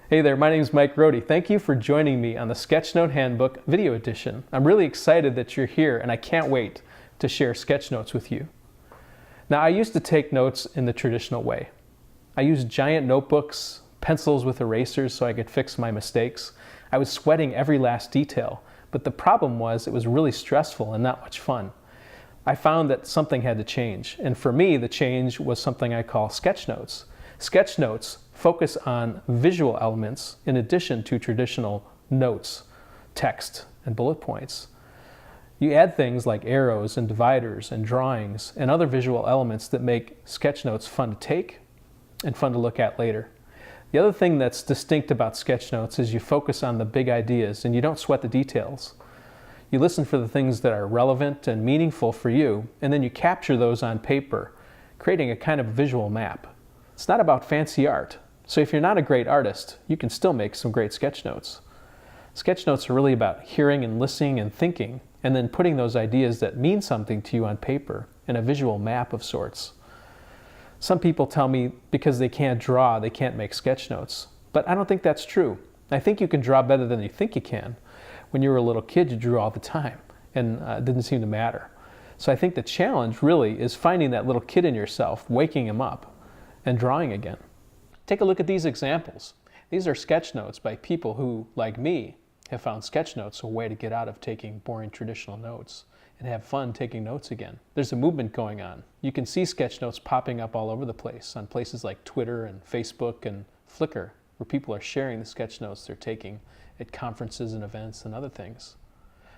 Hey there, my name is Mike Rohde. Thank you for joining me on the Sketchnote Handbook Video Edition. I'm really excited that you're here and I can't wait to share Sketchnotes with you. Now, I used to take notes in the traditional way. I used giant notebooks, pencils with erasers so I could fix my mistakes. I was sweating every last detail, but the problem was it was really stressful and not much fun. I found that something had to change, and for me the change was something I call Sketchnotes. Sketchnotes focus on visual elements in addition to traditional notes, text, and bullet points. You add things like arrows and dividers and drawings and other visual elements that make Sketchnotes fun to take and fun to look at later. The other thing that's distinct about Sketchnotes is you focus on the big ideas and you don't sweat the details. You listen for the things that are relevant and meaningful for you, and then you capture those on paper, creating a kind of visual map. It's not about fancy art, so if you're not a great artist, you can still make some great Sketchnotes. Sketchnotes are really about hearing and listening and thinking, and then putting those ideas that mean something to you on paper in a visual map of sorts. Some people tell me because they can't draw, they can't make Sketchnotes, but I don't think that's true. I think you can draw better than you think you can. When you were a little kid, you drew all the time, and it didn't seem to matter. So I think the challenge really is finding that little kid in yourself, waking him up, and drawing again. Take a look at these examples. These are Sketchnotes by people who, like me, have found Sketchnotes a way to get out of taking boring traditional notes and have fun taking notes again. There's a movement going on. You can see Sketchnotes popping up all over the place on places like Twitter and Facebook and Flickr, where people are sharing the Sketchnotes they're taking at conferences and events and other things.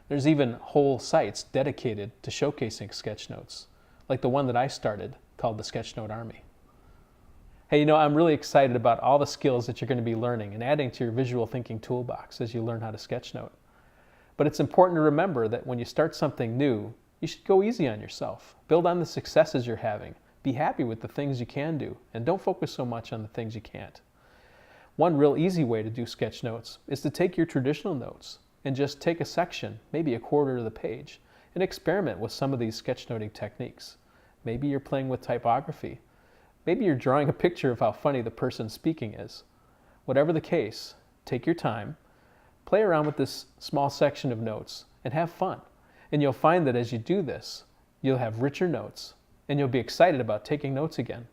There's even whole sites dedicated to showcasing Sketchnotes, like the one that I started called the Sketchnote Army. Hey, I'm really excited about all the skills that you're going to be learning and adding to your visual thinking toolbox as you learn how to sketchnote. But it's important to remember that when you start something new, you should go easy on yourself. Build on the successes you're having. Be happy with the things you can do, and don't focus so much on the things you can't. One real easy way to do Sketchnotes is to take your traditional notes and just take a section, maybe a quarter of the page, and experiment with some of these sketchnoting techniques. Maybe you're playing with typography. Maybe you're drawing a picture of how funny the person speaking is. Whatever the case, take your time, play around with this small section of notes, and have fun. And you'll find that as you do this, you'll have richer notes, and you'll be excited about taking notes again.